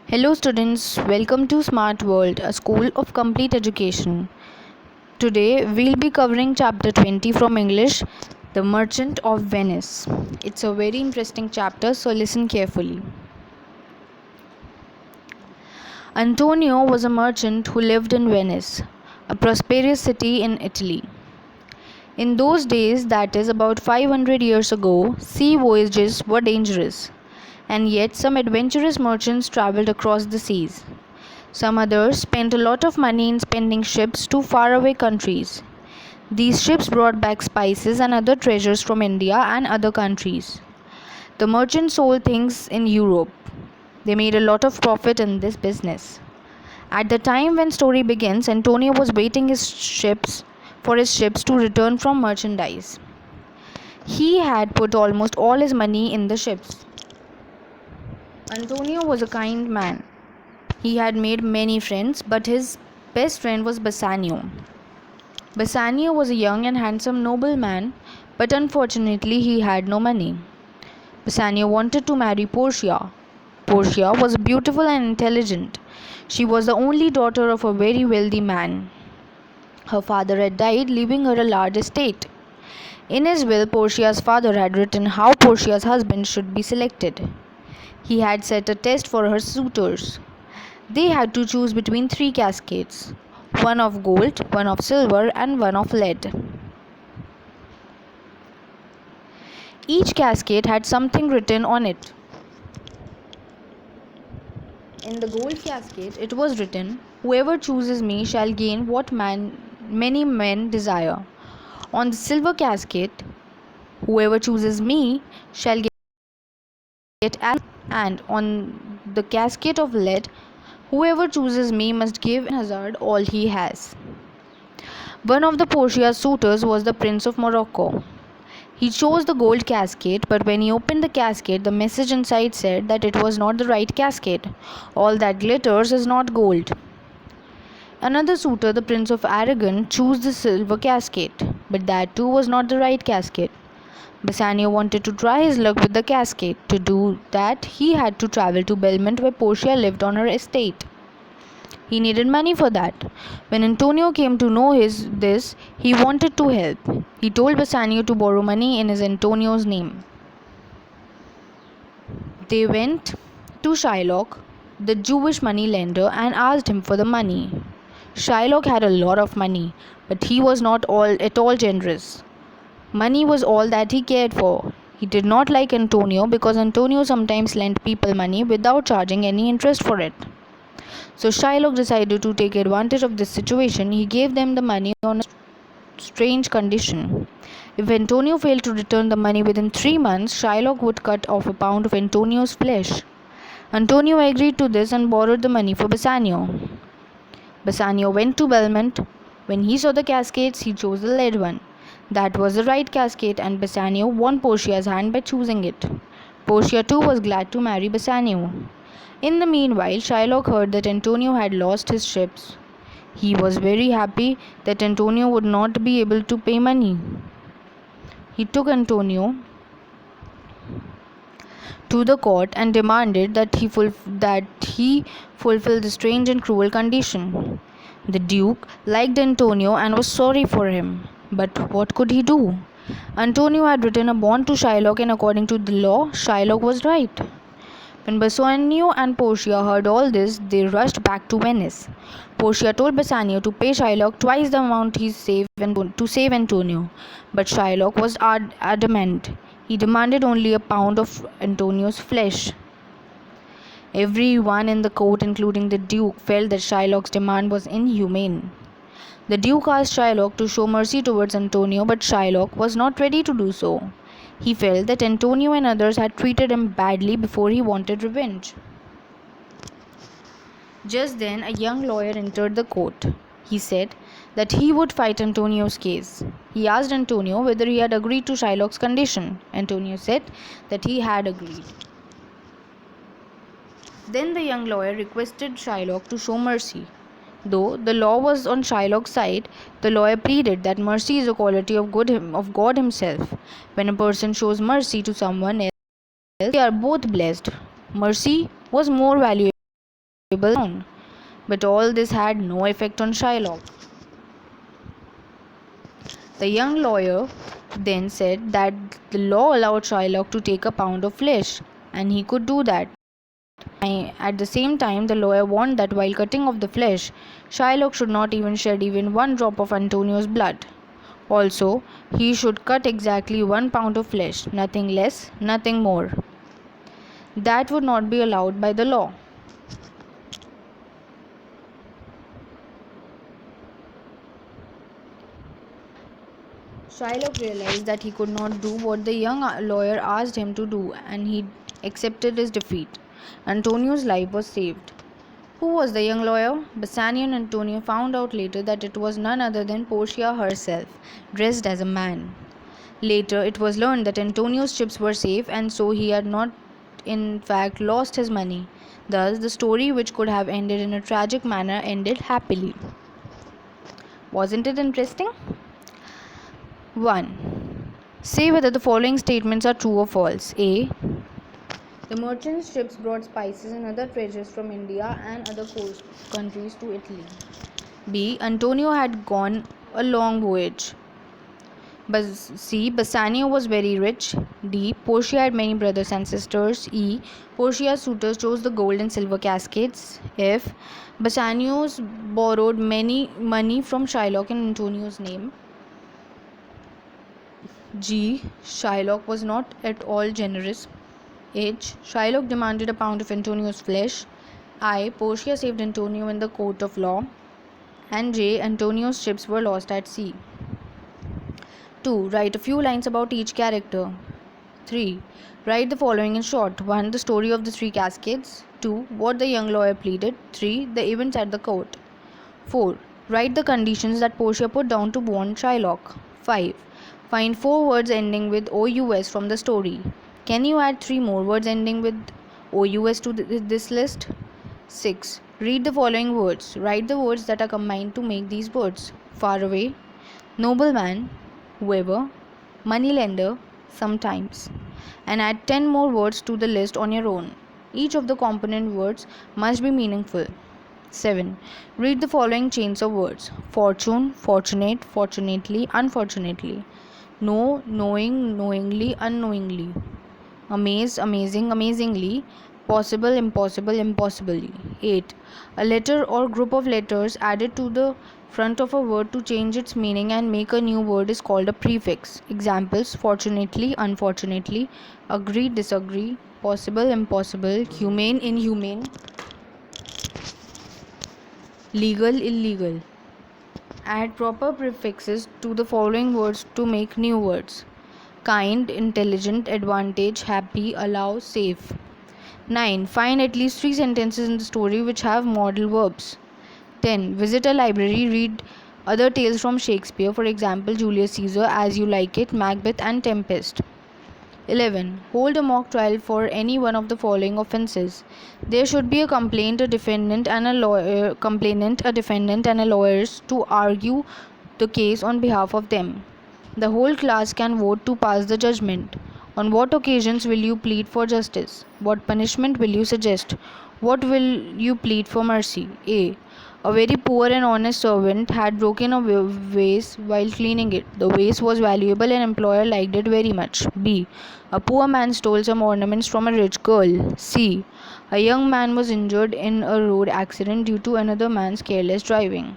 Hello, students. Welcome to Smart World, a school of complete education. Today, we'll be covering chapter 20 from English, The Merchant of Venice. It's a very interesting chapter, so listen carefully. Antonio was a merchant who lived in Venice, a prosperous city in Italy. In those days, that is about 500 years ago, sea voyages were dangerous, and yet some adventurous merchants traveled across the seas. Some others spent a lot of money in spending ships to faraway countries. These ships brought back spices and other treasures from India and other countries. The merchants sold things in Europe. They made a lot of profit in this business. At the time when story begins, Antonio was waiting for his ships to return from merchandise. He had put almost all his money in the ships. Antonio was a kind man. He had made many friends, but his best friend was Bassanio. Bassanio was a young and handsome nobleman, but unfortunately he had no money. Bassanio wanted to marry Portia. Portia was beautiful and intelligent. She was the only daughter of a very wealthy man. Her father had died, leaving her a large estate. In his will, Portia's father had written how Portia's husband should be selected. He had set a test for her suitors. They had to choose between 3 cascades, one of gold, one of silver, and one of lead. Each cascade had something written on it. In the gold cascade, it was written, "Whoever chooses me shall gain what many men desire." On the silver cascade, "Whoever chooses me shall get and on the cascade of lead, "Whoever chooses me must give and hazard all he has." One of the Portia's suitors was the Prince of Morocco. He chose the gold cascade, but when he opened the cascade, the message inside said that it was not the right cascade. All that glitters is not gold. Another suitor, the Prince of Aragon, chose the silver cascade, but that too was not the right cascade. Bassanio wanted to try his luck with the cascade. To do that, he had to travel to Belmont, where Portia lived on her estate. He needed money for that. When Antonio came to know this, he wanted to help. He told Bassanio to borrow money in his Antonio's name. They went to Shylock, the Jewish money lender, and asked him for the money. Shylock had a lot of money, but he was not at all generous. Money was all that he cared for. He did not like Antonio because Antonio sometimes lent people money without charging any interest for it. So Shylock decided to take advantage of this situation. He gave them the money on a strange condition. If Antonio failed to return the money within 3 months, Shylock would cut off a pound of Antonio's flesh. Antonio agreed to this and borrowed the money for Bassanio. Bassanio went to Belmont. When he saw the cascades, he chose the lead one. That was the right cascade, and Bassanio won Portia's hand by choosing it. Portia too was glad to marry Bassanio. In the meanwhile, Shylock heard that Antonio had lost his ships. He was very happy that Antonio would not be able to pay money. He took Antonio to the court and demanded that he fulfill the strange and cruel condition. The Duke liked Antonio and was sorry for him, but what could he do? Antonio had written a bond to Shylock, and according to the law, Shylock was right. When Bassanio and Portia heard all this, they rushed back to Venice. Portia told Bassanio to pay Shylock twice the amount to save Antonio, but Shylock was adamant. He demanded only a pound of Antonio's flesh. Everyone in the court, including the Duke, felt that Shylock's demand was inhumane. The Duke asked Shylock to show mercy towards Antonio, but Shylock was not ready to do so. He felt that Antonio and others had treated him badly before he wanted revenge. Just then, a young lawyer entered the court. He said that he would fight Antonio's case. He asked Antonio whether he had agreed to Shylock's condition. Antonio said that he had agreed. Then the young lawyer requested Shylock to show mercy. Though the law was on Shylock's side, the lawyer pleaded that mercy is a quality of God himself. When a person shows mercy to someone else, they are both blessed. Mercy was more valuable down. But all this had no effect on Shylock. The young lawyer then said that the law allowed Shylock to take a pound of flesh, and he could do that. At the same time, the lawyer warned that while cutting off the flesh, Shylock should not even shed even one drop of Antonio's blood. Also, he should cut exactly 1 pound of flesh, nothing less, nothing more. That would not be allowed by the law. Shylock realized that he could not do what the young lawyer asked him to do, and he accepted his defeat. Antonio's life was saved. Who was the young lawyer? Bassanio and Antonio found out later that it was none other than Portia herself, dressed as a man. Later, it was learned that Antonio's chips were safe, and so he had not, in fact, lost his money. Thus, the story, which could have ended in a tragic manner, ended happily. Wasn't it interesting? 1. Say whether the following statements are true or false. A. The merchant ships brought spices and other treasures from India and other coast countries to Italy. B. Antonio had gone a long voyage. C. Bassanio was very rich. D. Portia had many brothers and sisters. E. Portia's suitors chose the gold and silver cascades. F. Bassanio's borrowed many money from Shylock in Antonio's name. G. Shylock was not at all generous. H. Shylock demanded a pound of Antonio's flesh. I. Portia saved Antonio in the court of law. And J. Antonio's ships were lost at sea. 2. Write a few lines about each character. 3. Write the following in short. 1. The story of the three cascades. 2. What the young lawyer pleaded. 3. The events at the court. 4. Write the conditions that Portia put down to warn Shylock. 5. Find 4 words ending with OUS from the story. Can you add 3 more words ending with OUS to this list? 6. Read the following words. Write the words that are combined to make these words. Far away, nobleman, whoever, moneylender, sometimes. And add 10 more words to the list on your own. Each of the component words must be meaningful. 7. Read the following chains of words. Fortune, fortunate, fortunately, unfortunately. Know, knowing, knowingly, unknowingly. Amaze, amazing, amazingly. Possible, impossible, impossibly. 8. A letter or group of letters added to the front of a word to change its meaning and make a new word is called a prefix. Examples: fortunately, unfortunately, agree, disagree, possible, impossible, humane, inhumane, legal, illegal. Add proper prefixes to the following words to make new words. Kind, intelligent, advantage, happy, allow, safe. 9. Find at least 3 sentences in the story which have modal verbs. 10. Visit a library, read other tales from Shakespeare, for example Julius Caesar, As You Like It, Macbeth and Tempest. 11. Hold a mock trial for any one of the following offences. There should be a complainant, a defendant and a lawyers to argue the case on behalf of them. The whole class can vote to pass the judgment. On what occasions will you plead for justice? What punishment will you suggest? What will you plead for mercy? A. A very poor and honest servant had broken a vase while cleaning it. The vase was valuable and employer liked it very much. B. A poor man stole some ornaments from a rich girl. C. A young man was injured in a road accident due to another man's careless driving.